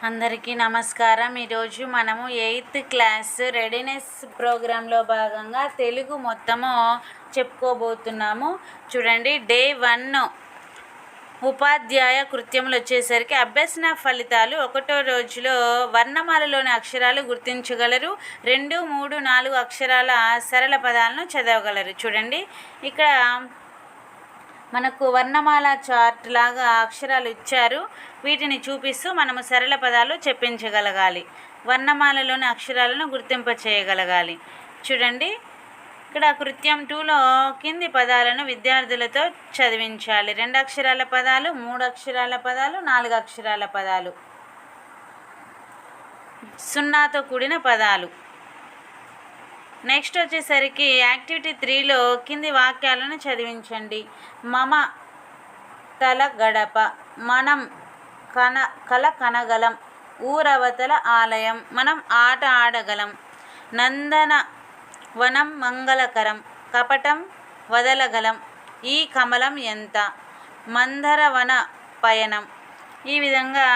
అందరికీ నమస్కారం. ఈరోజు మనము 8th క్లాస్ రెడీనెస్ ప్రోగ్రాంలో భాగంగా తెలుగు మొత్తము చెప్పుకోబోతున్నాము. చూడండి, డే 1 ఉపాధ్యాయ కృత్యములు వచ్చేసరికి అభ్యసన ఫలితాలు. 1వ రోజులో వర్ణమాలలోని అక్షరాలు గుర్తించగలరు. 2, 3, 4 అక్షరాల సరళ పదాలను చదవగలరు. చూడండి, ఇక్కడ మనకు వర్ణమాల చార్ట్ లాగా అక్షరాలు ఇచ్చారు. వీటిని చూపిస్తూ మనము సరళ పదాలు చెప్పించగలగాలి. వర్ణమాలలోని అక్షరాలను గుర్తింప చేయగలగాలి. చూడండి, ఇక్కడ కృత్యం 2లో కింది పదాలను విద్యార్థులతో చదివించాలి. 2 అక్షరాల పదాలు, 3 అక్షరాల పదాలు, 4 అక్షరాల పదాలు, 0తో కూడిన పదాలు. నెక్స్ట్ వచ్చేసరికి యాక్టివిటీ 3లో కింది వాక్యాలను చదివించండి. మమ తల గడప, మనం కల కనగలం, ఊరవతల ఆలయం, మనం ఆట ఆడగలం, నందన వనం మంగళకరం, కపటం వదలగలం, ఈ కమలం ఎంత, మందరవన పయనం. ఈ విధంగా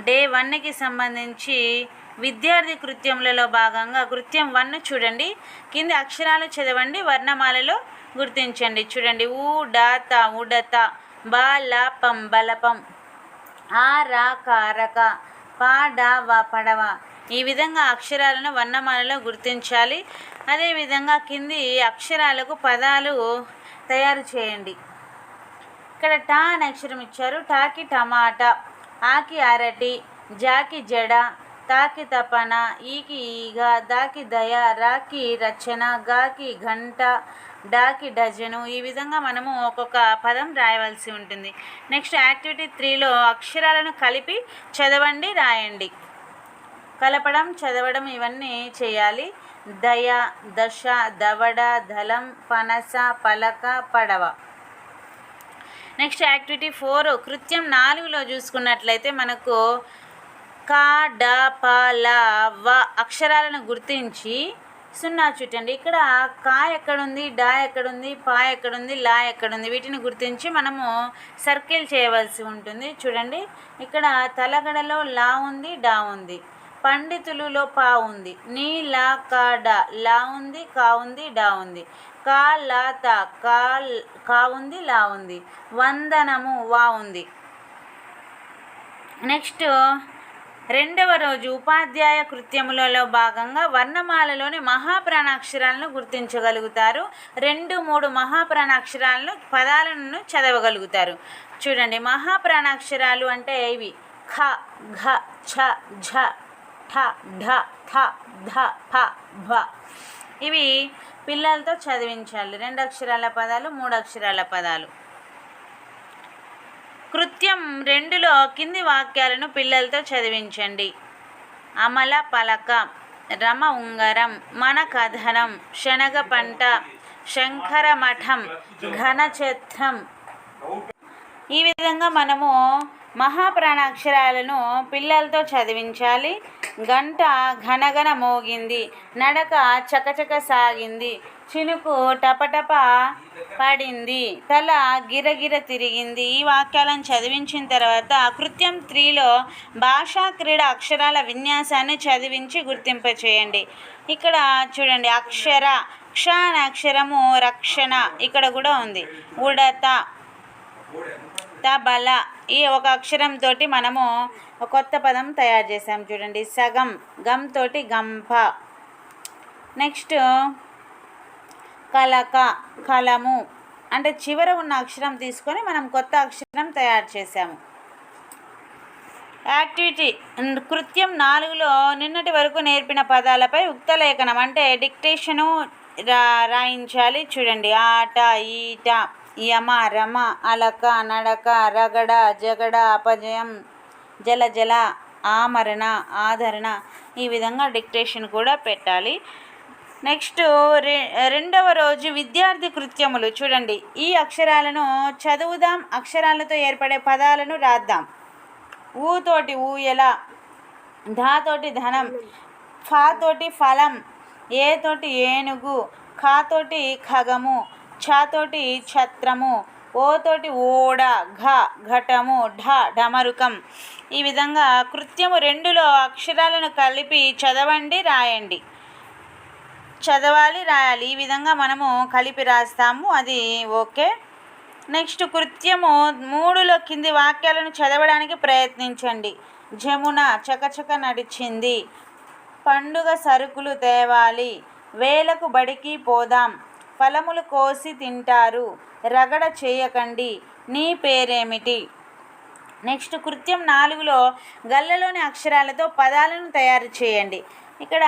డే 1కి సంబంధించి విద్యార్థి కృత్యములలో భాగంగా కృత్యం 1 చూడండి. కింది అక్షరాలు చదవండి, వర్ణమాలలో గుర్తించండి. చూడండి, ఊడత ఉడత, బాలపం బలపం, ఆరా కారక, పాడవ పడవ. ఈ విధంగా అక్షరాలను వర్ణమాలలో గుర్తించాలి. అదేవిధంగా కింది అక్షరాలకు పదాలు తయారు చేయండి. ఇక్కడ టా అనే అక్షరం ఇచ్చారు. టాకి టమాటా, ఆకి అరటి, జాకి జడ, తాకి తపన, ఈకి ఈగ, దాకి దయ, రాకి రచన, గాకి గంట, డాకి డజను. ఈ విధంగా మనము ఒక్కొక్క పదం రాయవలసి ఉంటుంది. నెక్స్ట్ యాక్టివిటీ 3లో అక్షరాలను కలిపి చదవండి, రాయండి. కలపడం, చదవడం ఇవన్నీ చేయాలి. దయ, దశ, దవడ, దళం, పనస, పలక, పడవ. నెక్స్ట్ యాక్టివిటీ 4 కృత్యం 4లో చూసుకున్నట్లయితే మనకు కా, డ, ప, ల, వ అక్షరాలను గుర్తించి 0 చుట్టండి. ఇక్కడ కా ఎక్కడుంది, డా ఎక్కడుంది, పా ఎక్కడుంది, లా ఎక్కడుంది, వీటిని గుర్తించి మనము సర్కిల్ చేయవలసి ఉంటుంది. చూడండి, ఇక్కడ తలగడలో లా ఉంది, డా ఉంది. పండితులులో పా ఉంది. నీ, లా, కా, డా, లా ఉంది, కా ఉంది, డా ఉంది. కా, లా, తా, కా ఉంది, లా ఉంది. వందనము, వా ఉంది. నెక్స్ట్ 2వ రోజు ఉపాధ్యాయ కృత్యములలో భాగంగా వర్ణమాలలోని మహాప్రాణాక్షరాలను గుర్తించగలుగుతారు. 2, 3 మహాప్రాణాక్షరాలను పదాలను చదవగలుగుతారు. చూడండి, మహాప్రాణాక్షరాలు అంటే ఇవి ఖ, ఘ, ఛ, ఝ, ఠ, ఢ, థ, ధ, ఫ, భ. ఇవి పిల్లలతో చదివించాలి. 2 అక్షరాల పదాలు, 3 అక్షరాల పదాలు. కృత్యం 2లో కింది వాక్యాలను పిల్లలతో చదివించండి. అమల పలక, రమ ఉంగరం, మన కథనం, శనగ పంట, శంకర మఠం, ఘనఛత్రం. ఈ విధంగా మనము మహాప్రాణాక్షరాలను పిల్లలతో చదివించాలి. గంట ఘనఘన మోగింది, నడక చకచక సాగింది, చినుకు టపటప పడింది, తల గిరగిర తిరిగింది. ఈ వాక్యాలను చదివించిన తర్వాత కృత్యం 3లో భాషా క్రీడ అక్షరాల విన్యాసాన్ని చదివించి గుర్తింపచేయండి. ఇక్కడ చూడండి, అక్షర, క్ష అనే అక్షరము రక్షణ ఇక్కడ కూడా ఉంది. ఉడత, తబల, ఈ ఒక అక్షరంతో మనము కొత్త పదం తయారు చేసాం. చూడండి, సగం, గమ్ తోటి గంప. నెక్స్ట్ కలక, కలము అంటే చివర ఉన్న అక్షరం తీసుకొని మనం కొత్త అక్షరం తయారు చేసాము. యాక్టివిటీ కృత్యం 4లో నిన్నటి వరకు నేర్పిన పదాలపై ఉక్తలేఖనం అంటే డిక్టేషను రాయించాలి. చూడండి, ఆట, ఈట, యమ, రమ, అలక, నడక, రగడ, జగడ, అపజయం, జల జల, ఆమరణ, ఆదరణ. ఈ విధంగా డిక్టేషన్ కూడా పెట్టాలి. నెక్స్ట్ 2వ రోజు విద్యార్థి కృత్యములు. చూడండి, ఈ అక్షరాలను చదువుదాం, అక్షరాలతో ఏర్పడే పదాలను రాద్దాం. ఊ తోటి ఊయల, ధా తోటి ధనం, ఫా తోటి ఫలం, ఏ తోటి ఏనుగు, ఖా తోటి ఖగము, ఛా తోటి ఛత్రము, ఓతోటి ఓడ, ఘ ఘటము, ఢ డమరుకం. ఈ విధంగా కృత్యము 2లో అక్షరాలను కలిపి చదవండి, రాయండి. చదవాలి, రాయాలి. ఈ విధంగా మనము కలిపి రాస్తాము, అది ఓకే. నెక్స్ట్ కృత్యము 3లో కింది వాక్యాలను చదవడానికి ప్రయత్నించండి. జమున చకచక నడిచింది. పండుగ సరుకులు తేవాలి. వేలకు బడికి పోదాం. ఫలములు కోసి తింటారు. రగడ చేయకండి. నీ పేరేమిటి? నెక్స్ట్ కృత్యం 4లో గళ్ళలోని అక్షరాలతో పదాలను తయారు చేయండి. ఇక్కడ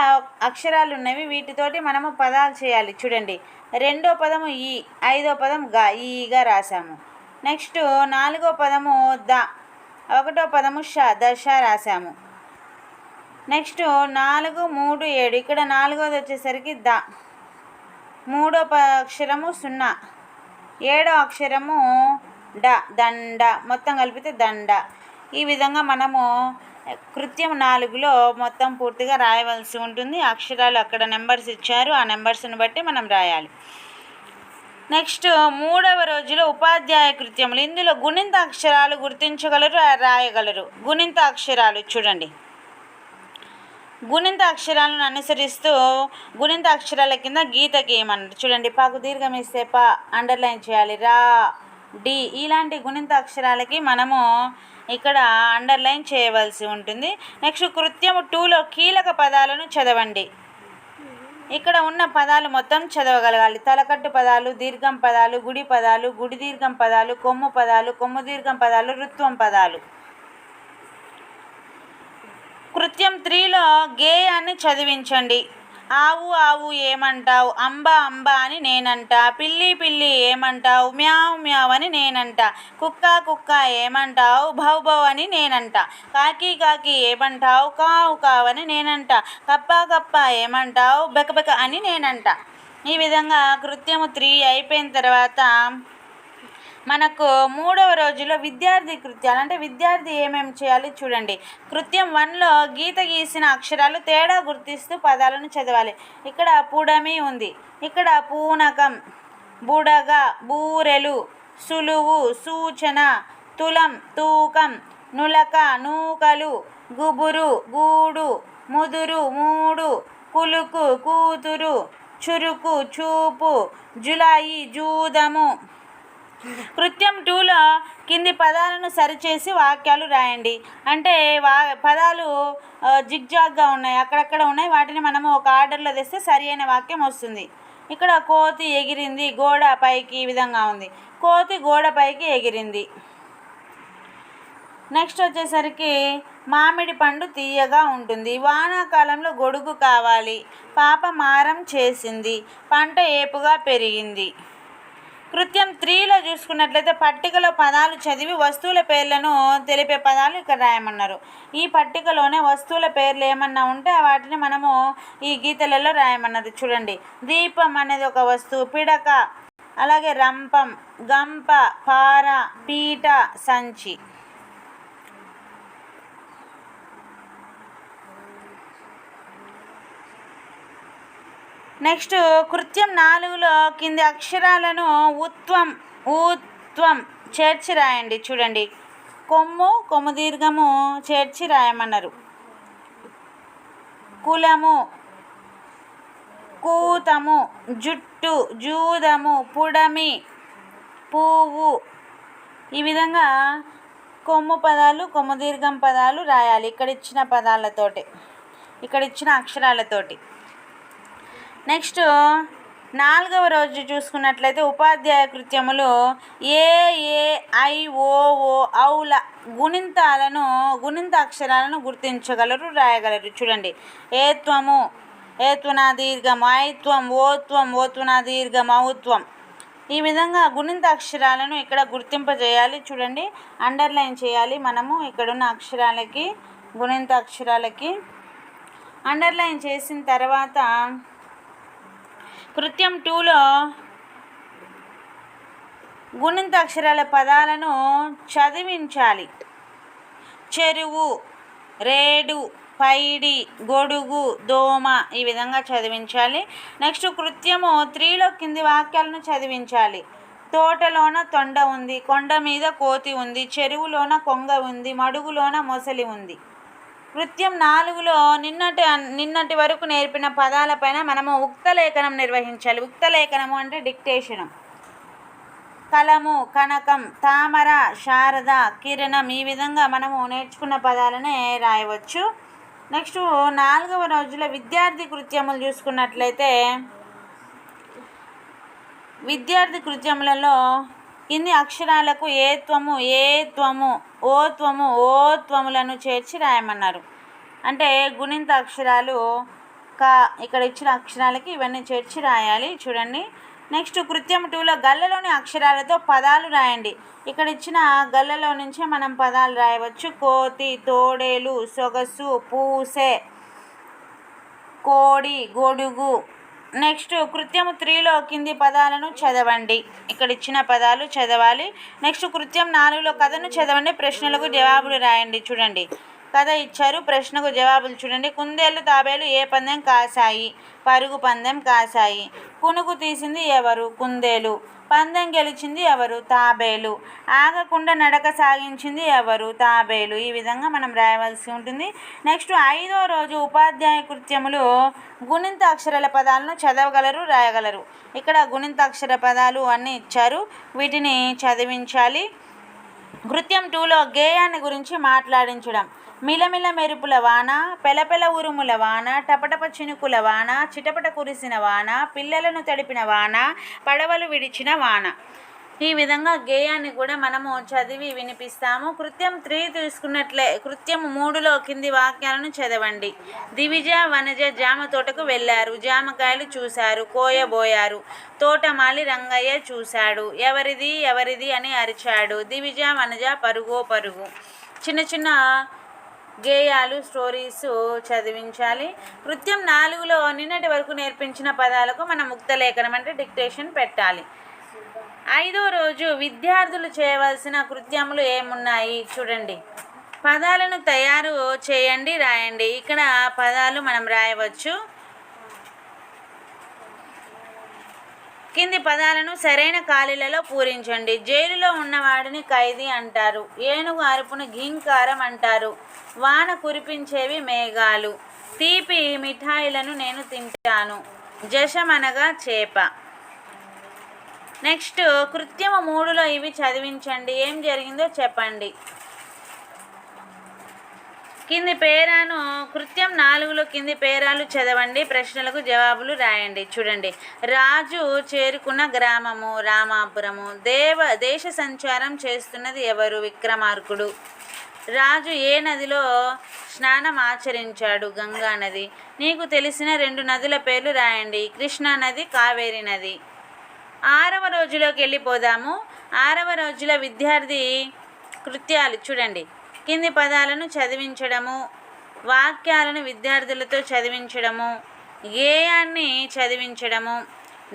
అక్షరాలు ఉన్నవి, వీటితోటి మనము పదాలు చేయాలి. చూడండి, 2వ పదము ఈ, 5వ పదం గా, ఈగా రాసాము. నెక్స్ట్ 4వ పదము ద, 1వ పదము ష, దశ రాసాము. నెక్స్ట్ 4, 3, 7, ఇక్కడ 4వది వచ్చేసరికి ద, 3వ అక్షరము 0, 7వ అక్షరము డ, దండ, మొత్తం కలిపితే దండ. ఈ విధంగా మనము కృత్యం 4లో మొత్తం పూర్తిగా రాయవలసి ఉంటుంది. అక్షరాలు అక్కడ నెంబర్స్ ఇచ్చారు, ఆ నెంబర్స్ని బట్టి మనం రాయాలి. నెక్స్ట్ 3వ రోజులో ఉపాధ్యాయ కృత్యములు. ఇందులో గుణింత అక్షరాలు గుర్తించగలరు, రాయగలరు. గుణింత అక్షరాలు చూడండి, గుణింత అక్షరాలను అనుసరిస్తూ గుణింత అక్షరాల కింద గీత గీయమన్నారు. చూడండి, పాకు దీర్ఘం ఇస్తే ప అండర్లైన్ చేయాలి. రా, డి ఇలాంటి గుణింత అక్షరాలకి మనము ఇక్కడ అండర్లైన్ చేయవలసి ఉంటుంది. నెక్స్ట్ కృత్యము 2లో కీలక పదాలను చదవండి. ఇక్కడ ఉన్న పదాలు మొత్తం చదవగలగాలి. తలకట్టు పదాలు, దీర్ఘం పదాలు, గుడి పదాలు, గుడి దీర్ఘం పదాలు, కొమ్ము పదాలు, కొమ్ము దీర్ఘం పదాలు, రుత్వం పదాలు. కృత్యం 3లో గేయాన్ని చదివించండి. ఆవు ఆవు ఏమంటావు? అంబ అంబ అని నేనంట. పిల్లి పిల్లి ఏమంటావు? మ్యావ్ మ్యావ్ అని నేనంట. కుక్క కుక్క ఏమంటావు? భౌ భౌ అని నేనంట. కాకి కాకి ఏమంటావు? కావు కావు అని నేనంట. కప్ప కప్ప ఏమంటావు? బెకబెక అని నేనంట. ఈ విధంగా కృత్యము 3 అయిపోయిన తర్వాత మనకు 3వ రోజులో విద్యార్థి కృత్యాలు, అంటే విద్యార్థి ఏమేమి చేయాలి చూడండి. కృత్యం 1లో గీత గీసిన అక్షరాలు తేడా గుర్తిస్తూ పదాలను చదవాలి. ఇక్కడ పుడమి ఉంది, ఇక్కడ పూనకం, బుడగ, బూరెలు, సులువు, సూచన, తులం, తూకం, నులక, నూకలు, గుబురు, గూడు, ముదురు, మూడు, కులుకు, కూతురు, చురుకు, చూపు, జులాయి, జూదము. కృత్యం 2లో కింది పదాలను సరిచేసి వాక్యాలు రాయండి. అంటే పదాలు జిగ్జాగ్గా ఉన్నాయి, అక్కడక్కడ ఉన్నాయి, వాటిని మనము ఒక ఆర్డర్లో తెస్తే సరి అయిన వాక్యం వస్తుంది. ఇక్కడ కోతి ఎగిరింది గోడ పైకి, ఈ విధంగా ఉంది. కోతి గోడ పైకి ఎగిరింది. నెక్స్ట్ వచ్చేసరికి మామిడి పండు తీయగా ఉంటుంది. వానాకాలంలో గొడుగు కావాలి. పాప మారం చేసింది. పంట ఏపుగా పెరిగింది. కృత్యం 3లో చూసుకున్నట్లయితే పట్టికలో పదాలు చదివి వస్తువుల పేర్లను తెలిపే పదాలు ఇక్కడ రాయమన్నారు. ఈ పట్టికలోనే వస్తువుల పేర్లు ఏమన్నా ఉంటే వాటిని మనము ఈ గీతలలో రాయమన్నారు. చూడండి, దీపం అనేది ఒక వస్తువు, పిడక, అలాగే రంపం, గంప, పార, పీట, సంచి. నెక్స్ట్ కృత్యం 4లో కింది అక్షరాలను ఊత్వం చేర్చి రాయండి. చూడండి, కొమ్ము, కొమ్ము దీర్ఘము చేర్చి రాయమన్నారు. కులము, కూతము, జుట్టు, జూదము, పుడమి, పువ్వు. ఈ విధంగా కొమ్ము పదాలు, కొమ్ము దీర్ఘం పదాలు రాయాలి ఇక్కడ ఇచ్చిన పదాలతోటి, ఇక్కడ ఇచ్చిన అక్షరాలతోటి. నెక్స్ట్ 4వ రోజు చూసుకున్నట్లయితే ఉపాధ్యాయ కృత్యములు ఏ ఏ ఐ ఓ ఓ ఔల గుణింత అక్షరాలను గుర్తించగలరు, రాయగలరు. చూడండి, ఏత్వము, ఏత్వనా దీర్ఘం, ఐత్వం, ఓత్వం, ఓత్వనా దీర్ఘం, ఔత్వం. ఈ విధంగా గుణింత అక్షరాలను ఇక్కడ గుర్తింపజేయాలి. చూడండి, అండర్లైన్ చేయాలి. మనము ఇక్కడున్న అక్షరాలకి, గుణింత అక్షరాలకి అండర్లైన్ చేసిన తర్వాత కృత్యం 2లో గుణింత అక్షరాల పదాలను చదివించాలి. చెరువు, రేడు, పైడి, గొడుగు, దోమ, ఈ విధంగా చదివించాలి. నెక్స్ట్ కృత్యము 3లో కింది వాక్యాలను చదివించాలి. తోటలోన తొండ ఉంది, కొండ మీద కోతి ఉంది, చెరువులోన కొంగ ఉంది, మడుగులోన మొసలి ఉంది. కృత్యం 4లో నిన్నటి వరకు నేర్పిన పదాలపైన మనము ఉక్తలేఖనం నిర్వహించాలి. ఉక్తలేఖనము అంటే డిక్టేషను. కలము, కనకం, తామర, శారద, కిరణం, ఈ విధంగా మనము నేర్చుకున్న పదాలనే రాయవచ్చు. నెక్స్ట్ 4వ రోజుల విద్యార్థి కృత్యములు చూసుకున్నట్లయితే విద్యార్థి కృత్యములలో కింది అక్షరాలకు ఏత్వము, ఏత్వము, ఓత్వము, ఓత్వములను చేర్చి రాయమన్నారు. అంటే గుణింత అక్షరాలు ఇక్కడ ఇచ్చిన అక్షరాలకి ఇవన్నీ చేర్చి రాయాలి. చూడండి. నెక్స్ట్ కృత్యం 2లో గళ్ళలోని అక్షరాలతో పదాలు రాయండి. ఇక్కడ ఇచ్చిన గళ్ళలో నుంచే మనం పదాలు రాయవచ్చు. కోతి, తోడేలు, సొగసు, పూసే, కోడి, గొడుగు. నెక్స్ట్ కృత్యం 3లో కింది పదాలను చదవండి. ఇక్కడ ఇచ్చిన పదాలు చదవాలి. నెక్స్ట్ కృత్యం 4లో కథను చదవండి, ప్రశ్నలకు జవాబులు రాయండి. చూడండి, కథ ఇచ్చారు, ప్రశ్నకు జవాబులు చూడండి. కుందేళ్ళు తాబేలు ఏ పందెం కాశాయి? పరుగు పందెం కాశాయి. కునుకు తీసింది ఎవరు? కుందేలు. పందెం గెలిచింది ఎవరు? తాబేలు. ఆగకుండా నడక సాగించింది ఎవరు? తాబేలు. ఈ విధంగా మనం రాయవలసి ఉంటుంది. నెక్స్ట్ 5వ రోజు ఉపాధ్యాయ కృత్యములు గుణింత అక్షరాల పదాలను చదవగలరు, రాయగలరు. ఇక్కడ గుణింత అక్షర పదాలు అన్నీ ఇచ్చారు, వీటిని చదివించాలి. కృత్యం 2లో గేయాన్ని గురించి మాట్లాడించడం. మిలమిల మెరుపుల వాన, పెలపెల ఉరుముల వాన, టపటప చినుకుల వాన, చిటపట కురిసిన వాన, పిల్లలను తడిపిన వాన, పడవలు విడిచిన వాన. ఈ విధంగా గేయాన్ని కూడా మనము చదివి వినిపిస్తాము. కృత్యం 3 తీసుకున్నట్లే కృత్యం 3లో కింది వాక్యాలను చదవండి. దివిజ, వనజ జామ తోటకు వెళ్ళారు, జామకాయలు చూశారు, కోయబోయారు. తోటమాలి రంగయ్య చూశాడు, ఎవరిది ఎవరిది అని అరిచాడు. దివిజ, వనజ పరుగో పరుగు. చిన్న చిన్న గేయాలు, స్టోరీస్ చదివించాలి. కృత్యం 4లో నిన్నటి వరకు నేర్పించిన పదాలకు మనం ముక్తలేఖనం అంటే డిక్టేషన్ పెట్టాలి. 5వ రోజు విద్యార్థులు చేయవలసిన కృత్యములు ఏమున్నాయి? చూడండి. పదాలను తయారు చేయండి, రాయండి. ఇక్కడ పదాలు మనం రాయవచ్చు. కింది పదాలను సరైన ఖాళీలలో పూరించండి. జైలులో ఉన్నవాడిని ఖైదీ అంటారు. ఏనుగు అరుపును ఘీంకారం అంటారు. వాన కురిపించేవి మేఘాలు. తీపి మిఠాయిలను నేను తింటాను. జశమనగా చేప. నెక్స్ట్ కృత్యం 3లో ఇవి చదివించండి. ఏం జరిగిందో చెప్పండి. కింది పేరాను కృత్యం 4లో కింది పేరాలు చదవండి, ప్రశ్నలకు జవాబులు రాయండి. చూడండి. రాజు చేరుకున్న గ్రామము రామాపురము. దేశ సంచారం చేస్తున్నది ఎవరు? విక్రమార్కుడు. రాజు ఏ నదిలో స్నానం ఆచరించాడు? గంగా నది. నీకు తెలిసిన 2 నదుల పేర్లు రాయండి. కృష్ణా నది, కావేరి నది. 6వ రోజులోకి వెళ్ళిపోదాము. 6వ రోజుల విద్యార్థి కృత్యాలు చూడండి. కింది పదాలను చదివించడము, వాక్యాలను విద్యార్థులతో చదివించడము, గేయాన్ని చదివించడము.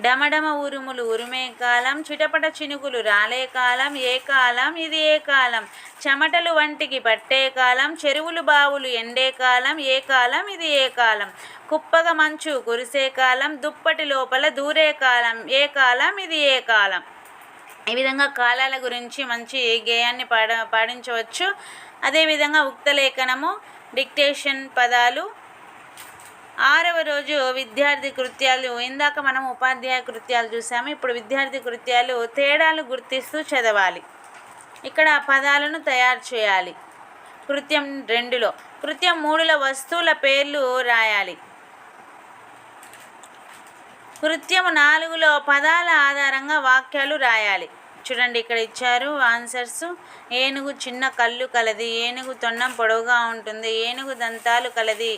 డమడమ ఉరుములు ఉరుమే కాలం, చిటపట చినుకులు రాలే కాలం, ఏ కాలం ఇది ఏ కాలం, చెమటలు వంటికి పట్టే కాలం, చెరువులు బావులు ఎండే కాలం, ఏ కాలం ఇది ఏ కాలం, కుప్పగా మంచు కురిసే కాలం, దుప్పటి లోపల దూరే కాలం, ఏ కాలం ఇది ఏ కాలం. ఈ విధంగా కాలాల గురించి మంచి గేయాన్ని పాడించవచ్చు. అదేవిధంగా ఉక్తలేఖనము, డిక్టేషన్ పదాలు. 6వ రోజు విద్యార్థి కృత్యాలు. ఇందాక మనం ఉపాధ్యాయ కృత్యాలు చూసాము, ఇప్పుడు విద్యార్థి కృత్యాలు. తేడాలు గుర్తిస్తూ చదవాలి. ఇక్కడ పదాలను తయారు చేయాలి. కృత్యం 2లో. కృత్యం 3లో వస్తువుల పేర్లు రాయాలి. కృత్యం 4లో పదాల ఆధారంగా వాక్యాలు రాయాలి. చూడండి, ఇక్కడ ఇచ్చారు ఆన్సర్స్. ఏనుగు చిన్న కళ్ళు కలది. ఏనుగు తొండం పొడవుగా ఉంటుంది. ఏనుగు దంతాలు కలది.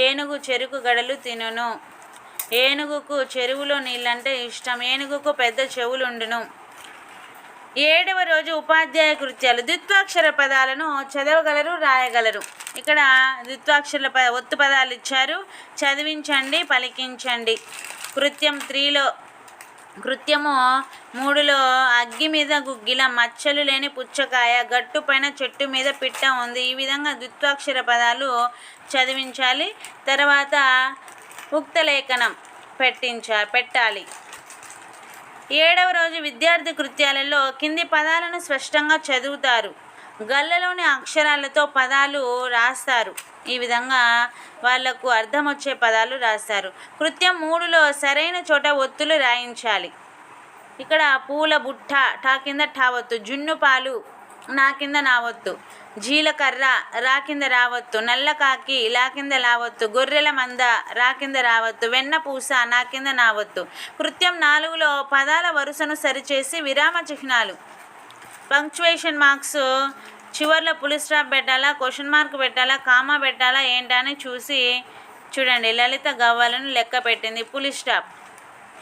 ఏనుగు చెరుకు గడలు తినును. ఏనుగుకు చెరువులో నీళ్ళంటే ఇష్టం. ఏనుగుకు పెద్ద చెవులుండును. 7వ రోజు ఉపాధ్యాయ కృత్యాలు. ద్విత్వాక్షర పదాలను చదవగలరు, రాయగలరు. ఇక్కడ ద్విత్వాక్షర ఒత్తు పదాలు ఇచ్చారు, చదివించండి, పలికించండి. కృత్యము 3లో అగ్గి మీద గుగ్గిల, మచ్చలు లేని పుచ్చకాయ, గట్టు పైన చెట్టు మీద పిట్ట ఉంది. ఈ విధంగా ద్విత్వాక్షర పదాలు చదివించాలి. తర్వాత ఉక్తలేఖనం పెట్టాలి. 7వ రోజు విద్యార్థి కృత్యాలలో కింది పదాలను స్పష్టంగా చదువుతారు. గళ్ళలోని అక్షరాలతో పదాలు రాస్తారు. ఈ విధంగా వాళ్లకు అర్థం వచ్చే పదాలు రాస్తారు. కృత్యం 3లో సరైన చోట ఒత్తులు రాయించాలి. ఇక్కడ పూల బుట్ట టా కింద టా ఒత్తు, జున్ను పాలు నా కింద నా ఒత్తు, జీలకర్ర రా కింద రావత్తు, నల్ల కాకి లా కింద లావత్తు, గొర్రెల మంద రా కింద రావత్తు, వెన్న పూస నా కింద నావత్తు. కృత్యం 4లో పదాల వరుసను సరిచేసి విరామ చిహ్నాలు పంక్చువేషన్ మార్క్స్ చివర్లో పులి స్టాప్ పెట్టాలా, క్వశ్చన్ మార్క్ పెట్టాలా, కామా పెట్టాలా ఏంటని చూడండి. లలిత గవ్వలను లెక్క పెట్టింది, పులి స్టాప్.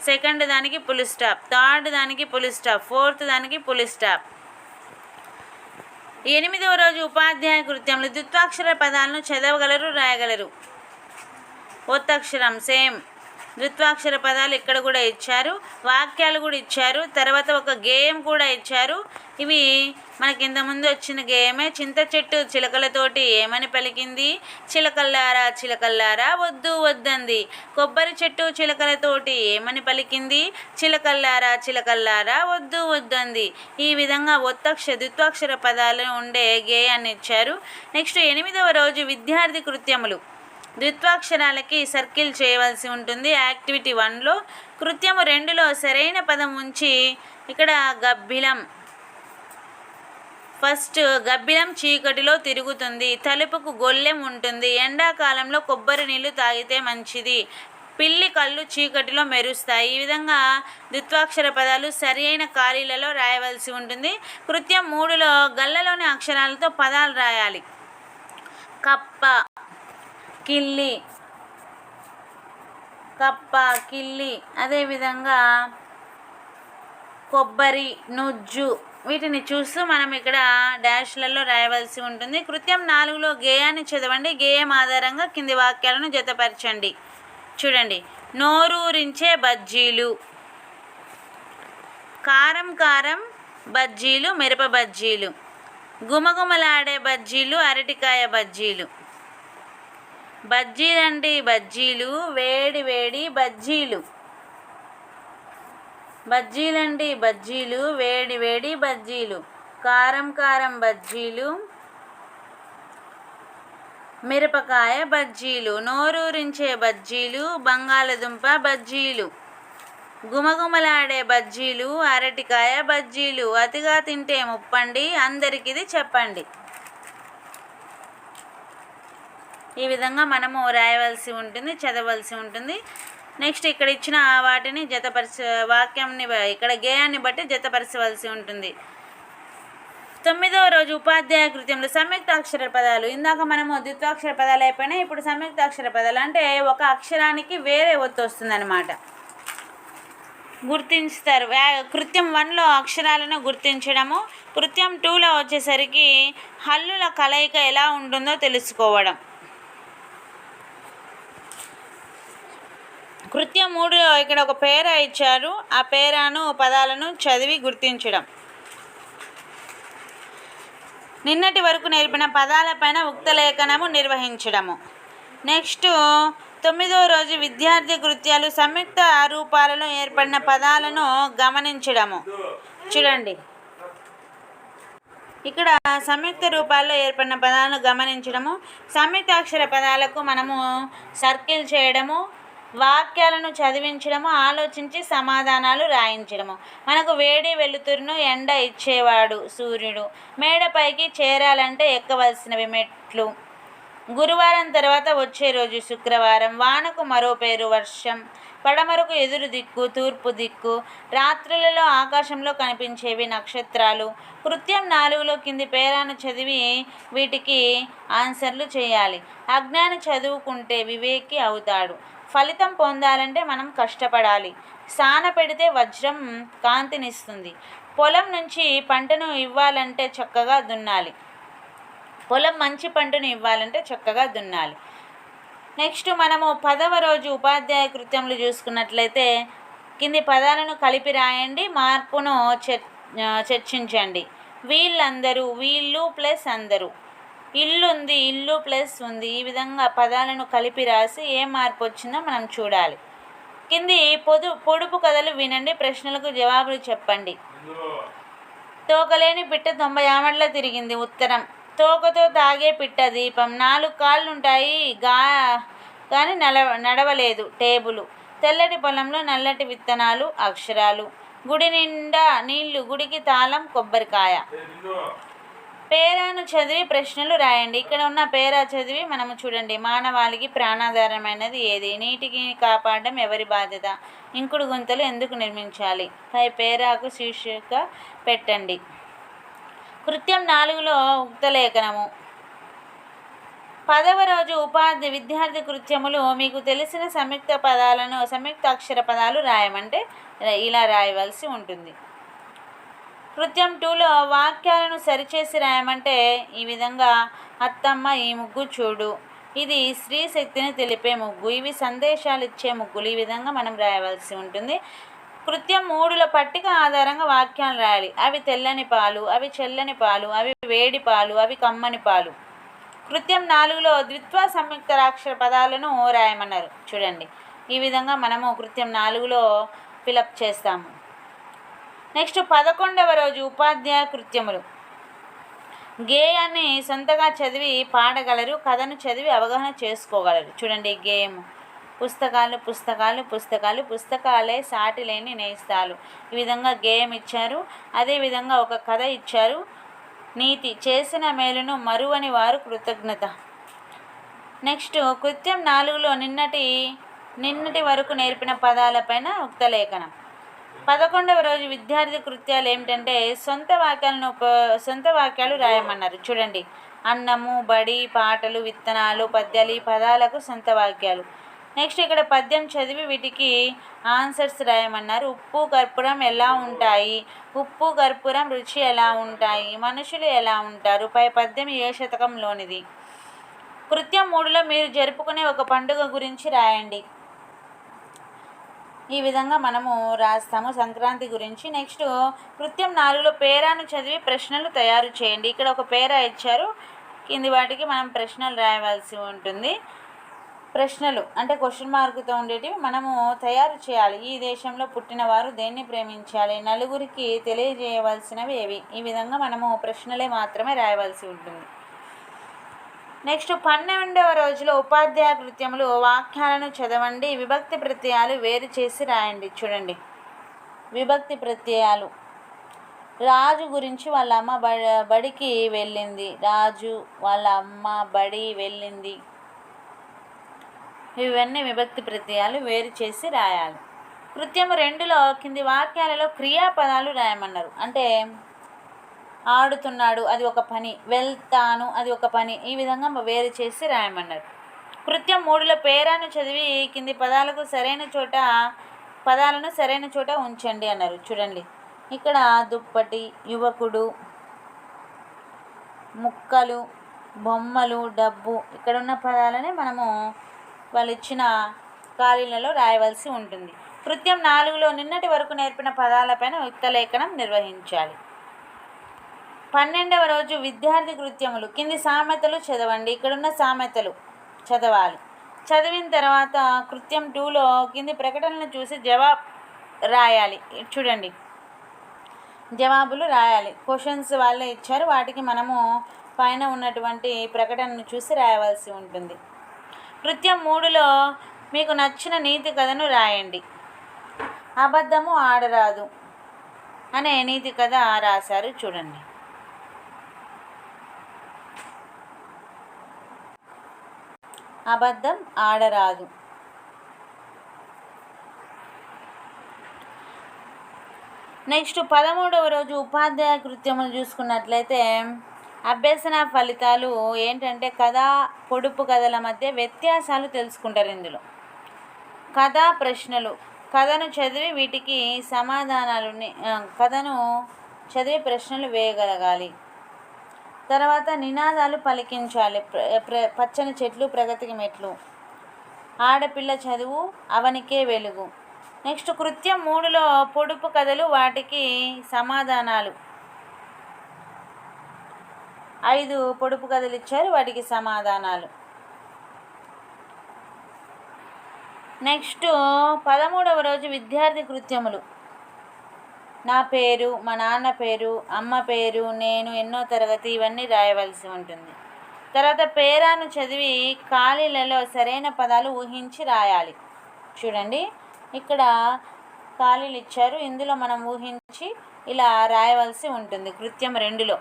సెకండ్ దానికి పులి స్టాప్, థర్డ్ దానికి పులి స్టాప్, ఫోర్త్ దానికి పులి స్టాప్. 8వ రోజు ఉపాధ్యాయ కృత్యంలో ద్విత్వాక్షర పదాలను చదవగలరు, రాయగలరు. ఒత్తక్షరం సేమ్, ద్విత్వాక్షర పదాలు ఇక్కడ కూడా ఇచ్చారు, వాక్యాలు కూడా ఇచ్చారు, తర్వాత ఒక గేయం కూడా ఇచ్చారు. ఇవి మనకి ఇంతకుముందు వచ్చిన గేయమే. చింత చెట్టు చిలకలతోటి ఏమని పలికింది, చిలకల్లారా చిలకల్లారా వద్దు వద్దంది. కొబ్బరి చెట్టు చిలకలతోటి ఏమని పలికింది, చిలకల్లారా చిలకల్లారా వద్దు వద్దంది. ఈ విధంగా ద్విత్వాక్షర పదాలు ఉండే గేయాన్ని ఇచ్చారు. నెక్స్ట్ 8వ రోజు విద్యార్థి కృత్యములు. ద్విత్వాక్షరాలకి సర్కిల్ చేయవలసి ఉంటుంది. యాక్టివిటీ 1లో. కృత్యము 2లో సరైన పదం ఉంచి ఇక్కడ గబ్బిలం. ఫస్ట్ గబ్బిలం చీకటిలో తిరుగుతుంది, తలుపుకు గొల్లెం ఉంటుంది, ఎండాకాలంలో కొబ్బరి నీళ్ళు తాగితే మంచిది, పిల్లి కళ్ళు చీకటిలో మెరుస్తాయి. ఈ విధంగా ద్విత్వాక్షర పదాలు సరి అయిన ఖాళీలలో రాయవలసి ఉంటుంది. కృత్యం 3లో గళ్ళలోని అక్షరాలతో పదాలు రాయాలి. కప్ప, కిల్లి, కప్ప, కిల్లి. అదేవిధంగా కొబ్బరి, నుజ్జు. వీటిని చూస్తూ మనం ఇక్కడ డాష్లలో రాయవలసి ఉంటుంది. కృత్యం 4లో గేయాన్ని చదవండి. గేయం ఆధారంగా కింది వాక్యాలను జతపరచండి. చూడండి. నోరూరించే బజ్జీలు, కారం కారం బజ్జీలు, మిరప బజ్జీలు, గుమగుమలాడే బజ్జీలు, అరటికాయ బజ్జీలు. బజ్జీలండి బజ్జీలు, వేడి వేడి బజ్జీలు. బజ్జీలండి బజ్జీలు, వేడి వేడి బజ్జీలు. కారం కారం బజ్జీలు, మిరపకాయ బజ్జీలు. నోరూరించే బజ్జీలు, బంగాళదుంప బజ్జీలు. గుమగుమలాడే బజ్జీలు, అరటికాయ బజ్జీలు. అతిగా తింటే ముప్పండి, అందరికిది చెప్పండి. ఈ విధంగా మనము రాయవలసి ఉంటుంది, చదవలసి ఉంటుంది. నెక్స్ట్ ఇక్కడ ఇచ్చిన వాటిని వాక్యంని ఇక్కడ గేయాన్ని బట్టి జతపరచవలసి ఉంటుంది. 9వ రోజు ఉపాధ్యాయ కృత్యంలో సంయుక్తాక్షర పదాలు. ఇందాక మనము ద్విత్వాక్షర పదాలు అయిపోయినాయి, ఇప్పుడు సంయుక్తాక్షర పదాలు. అంటే ఒక అక్షరానికి వేరే ఒత్తు వస్తుందన్నమాట. గుర్తిస్తారు. కృత్యం 1లో అక్షరాలను గుర్తించడము, కృత్యం 2లో వచ్చేసరికి హల్లుల కలయిక ఎలా ఉంటుందో తెలుసుకోవడం. కృత్యం 3లో ఇక్కడ ఒక పేర ఇచ్చారు, ఆ పేరాను పదాలను చదివి గుర్తించడం. నిన్నటి వరకు నేర్పిన పదాలపైన ఉక్తలేఖనము నిర్వహించడము. నెక్స్ట్ 9వ రోజు విద్యార్థి కృత్యాలు. సంయుక్త రూపాలలో ఏర్పడిన పదాలను గమనించడము. చూడండి, ఇక్కడ సంయుక్త రూపాల్లో ఏర్పడిన పదాలను గమనించడము. సంయుక్తాక్షర పదాలకు మనము సర్కిల్ చేయడము, వాక్యాలను చదివించడము, ఆలోచించి సమాధానాలు రాయించడము. మనకు వేడి వెలుతురును ఎండ ఇచ్చేవాడు సూర్యుడు. మేడపైకి చేరాలంటే ఎక్కవలసినవి మెట్లు. గురువారం తర్వాత వచ్చే రోజు శుక్రవారం. వానకు మరో పేరు వర్షం. పడమరకు ఎదురు దిక్కు, తూర్పు దిక్కు. రాత్రులలో ఆకాశంలో కనిపించేవి నక్షత్రాలు. కృత్యం 4లో కింది పేరాను చదివి వీటికి ఆన్సర్లు చేయాలి. అజ్ఞాని చదువుకుంటే వివేకి అవుతాడు. ఫలితం పొందాలంటే మనం కష్టపడాలి. సాన పెడితే వజ్రం కాంతినిస్తుంది. పొలం నుంచి పంటను ఇవ్వాలంటే చక్కగా దున్నాలి. పొలం మంచి పంటను ఇవ్వాలంటే చక్కగా దున్నాలి. నెక్స్ట్ మనము 10వ రోజు ఉపాధ్యాయ కృత్యములు చూసుకున్నట్లయితే కింది పదాలను కలిపి రాయండి, మార్పును చర్చించండి. వీళ్ళందరూ, వీళ్ళు ప్లస్ అందరూ. ఇల్లు ఉంది, ఇల్లు ప్లస్ ఉంది. ఈ విధంగా పదాలను కలిపి రాసి ఏ మార్పు వచ్చిందో మనం చూడాలి. కింది పొడుపు కథలు వినండి, ప్రశ్నలకు జవాబులు చెప్పండి. తోకలేని పిట్ట 90 ఆమడ్ల తిరిగింది. ఉత్తరం: తోకతో తాగే పిట్ట దీపం. 4 కాళ్ళుంటాయి కానీ నడవలేదు. టేబులు. తెల్లటి పొలంలో నల్లటి విత్తనాలు. అక్షరాలు. గుడి నిండా నీళ్లు. గుడికి తాళం. కొబ్బరికాయ. పేరాను చదివి ప్రశ్నలు రాయండి. ఇక్కడ ఉన్న పేరా చదివి మనము చూడండి. మానవాళికి ప్రాణాధారమైనది ఏది? నీటికి కాపాడడం ఎవరి బాధ్యత? ఇంకుడు గుంతలు ఎందుకు నిర్మించాలి? పై పేరాకు శీర్షిక పెట్టండి. కృత్యం 4లో ఉక్తలేఖనము. 10వ రోజు విద్యార్థి కృత్యములు. మీకు తెలిసిన సంయుక్త అక్షర పదాలు రాయమంటే ఇలా రాయవలసి ఉంటుంది. కృత్యం 2లో వాక్యాలను సరిచేసి రాయమంటే ఈ విధంగా: అత్తమ్మ ఈ ముగ్గు చూడు, ఇది స్త్రీ శక్తిని తెలిపే ముగ్గు, ఇవి సందేశాలు ఇచ్చే ముగ్గులు. ఈ విధంగా మనం రాయవలసి ఉంటుంది. కృత్యం 3లో పట్టిక ఆధారంగా వాక్యాలు రాయాలి. అవి తెల్లని పాలు, అవి చల్లని పాలు, అవి వేడి పాలు, అవి కమ్మని పాలు. కృత్యం 4లో ద్విత్వ సంయుక్తాక్షర పదాలను రాయమన్నారు. చూడండి, ఈ విధంగా మనము కృత్యం 4లో ఫిలప్ చేస్తాము. నెక్స్ట్ 11వ రోజు ఉపాధ్యాయ కృత్యములు. గేయాన్ని సొంతగా చదివి పాడగలరు, కథను చదివి అవగాహన చేసుకోగలరు. చూడండి, గేయం: పుస్తకాలు పుస్తకాలు పుస్తకాలు, పుస్తకాలే సాటి లేని నేస్తాలు. ఈ విధంగా గేయం ఇచ్చారు. అదేవిధంగా ఒక కథ ఇచ్చారు. నీతి: చేసిన మేలును మరువని వారు కృతజ్ఞత. నెక్స్ట్ కృత్యం 4లో నిన్నటి వరకు నేర్పిన పదాలపైన ఉక్తలేఖనం. 11వ రోజు విద్యార్థి కృత్యాలు ఏమిటంటే సొంత వాక్యాలు రాయమన్నారు. చూడండి, అన్నము, బడి, పాటలు, విత్తనాలు, పద్యాలు, ఈ పదాలకు సొంత వాక్యాలు. నెక్స్ట్ ఇక్కడ పద్యం చదివి వీటికి ఆన్సర్స్ రాయమన్నారు. ఉప్పు కర్పూరం ఎలా ఉంటాయి? ఉప్పు కర్పూరం రుచి ఎలా ఉంటాయి? మనుషులు ఎలా ఉంటారు? పై పద్యం ఏ శతకంలోనిది? కృత్యం 3లో మీరు జరుపుకునే ఒక పండుగ గురించి రాయండి. ఈ విధంగా మనము రాస్తాము సంక్రాంతి గురించి. నెక్స్ట్ కృత్యం 4లో పేరాను చదివి ప్రశ్నలు తయారు చేయండి. ఇక్కడ ఒక పేరా ఇచ్చారు, కింది వాటికి మనం ప్రశ్నలు రాయవలసి ఉంటుంది. ప్రశ్నలు అంటే క్వశ్చన్ మార్కుతో ఉండేటివి మనము తయారు చేయాలి. ఈ దేశంలో పుట్టిన వారు దేన్ని ప్రేమించాలి? నలుగురికి తెలియజేయవలసినవి ఏవి? ఈ విధంగా మనము ప్రశ్నలే మాత్రమే రాయవలసి ఉంటుంది. నెక్స్ట్ 12వ రోజులో ఉపాధ్యాయ కృత్యములు. వాక్యాలను చదవండి, విభక్తి ప్రత్యయాలు వేరు చేసి రాయండి. చూడండి, విభక్తి ప్రత్యయాలు. రాజు గురించి వాళ్ళ అమ్మ బడికి వెళ్ళింది. రాజు వాళ్ళ అమ్మ బడి వెళ్ళింది. ఇవన్నీ విభక్తి ప్రత్యయాలు వేరు చేసి రాయాలి. కృత్యము 2లో కింది వాక్యాలలో క్రియాపదాలు రాయమన్నారు. అంటే ఆడుతున్నాడు, అది ఒక పని. వెళ్తాను, అది ఒక పని. ఈ విధంగా వేరు చేసి రాయమన్నారు. కృత్యం 3లో పేరాను చదివి కింది పదాలను సరైన చోట ఉంచండి అన్నారు. చూడండి, ఇక్కడ దుప్పటి, యువకుడు, ముక్కలు, బొమ్మలు, డబ్బు. ఇక్కడ ఉన్న పదాలని మనము వాళ్ళు ఇచ్చిన ఖాళీలలో రాయవలసి ఉంటుంది. కృత్యం 4లో నిన్నటి వరకు నేర్పిన పదాలపైన ఉక్తలేఖనం నిర్వహించాలి. 12వ రోజు విద్యార్థి కృత్యములు. కింది సామెతలు చదవండి. ఇక్కడున్న సామెతలు చదవాలి. చదివిన తర్వాత కృత్యం 2లో కింది ప్రకటనలు చూసి జవాబు రాయాలి. చూడండి, జవాబులు రాయాలి. క్వశ్చన్స్ వాళ్ళే ఇచ్చారు, వాటికి మనము పైన ఉన్నటువంటి ప్రకటనను చూసి రాయవలసి ఉంటుంది. కృత్యం 3లో మీకు నచ్చిన నీతి కథను రాయండి. అబద్ధము ఆడరాదు అనే నీతి కథ రాశారు. చూడండి, అబద్ధం ఆడరాదు. నెక్స్ట్ 13వ రోజు ఉపాధ్యాయ కృత్యములు చూసుకున్నట్లయితే అభ్యసన ఫలితాలు ఏంటంటే కథ, పొడుపు కథల మధ్య వ్యత్యాసాలు తెలుసుకుంటారు. ఇందులో కథా ప్రశ్నలు. కథను చదివి వీటికి కథను చదివి ప్రశ్నలు వేయగలగాలి. తర్వాత నినాదాలు పలికించాలి. పచ్చని చెట్లు ప్రగతికి మెట్లు, ఆడపిల్ల చదువు అవనికే వెలుగు. నెక్స్ట్ కృత్యం 3లో పొడుపు కథలు, వాటికి సమాధానాలు. 5 పొడుపు కథలు ఇచ్చారు, వాటికి సమాధానాలు. నెక్స్ట్ 13వ రోజు విద్యార్థి కృత్యములు. నా పేరు, మా నాన్న పేరు, అమ్మ పేరు, నేను ఎన్నో తరగతి, ఇవన్నీ రాయవలసి ఉంటుంది. తర్వాత పేరాను చదివి ఖాళీలలో సరైన పదాలు ఊహించి రాయాలి. చూడండి, ఇక్కడ ఖాళీలు ఇచ్చారు, ఇందులో మనం ఊహించి ఇలా రాయవలసి ఉంటుంది. కృత్యం 2లో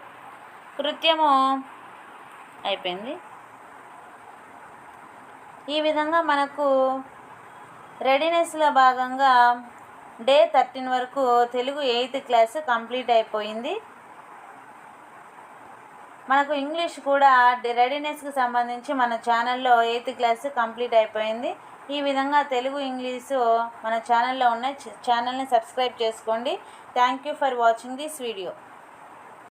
కృత్యము అయిపోయింది. ఈ విధంగా మనకు రెడీనెస్లో భాగంగా డే 13 వరకు తెలుగు 8th క్లాస్ కంప్లీట్ అయిపోయింది. మనకు ఇంగ్లీష్ కూడా రెడీనెస్కి సంబంధించి మన ఛానల్లో 8th క్లాస్ కంప్లీట్ అయిపోయింది. ఈ విధంగా తెలుగు ఇంగ్లీషు మన ఛానల్లో ఉన్న ఛానల్ని సబ్స్క్రైబ్ చేసుకోండి. Thank you for watching this video.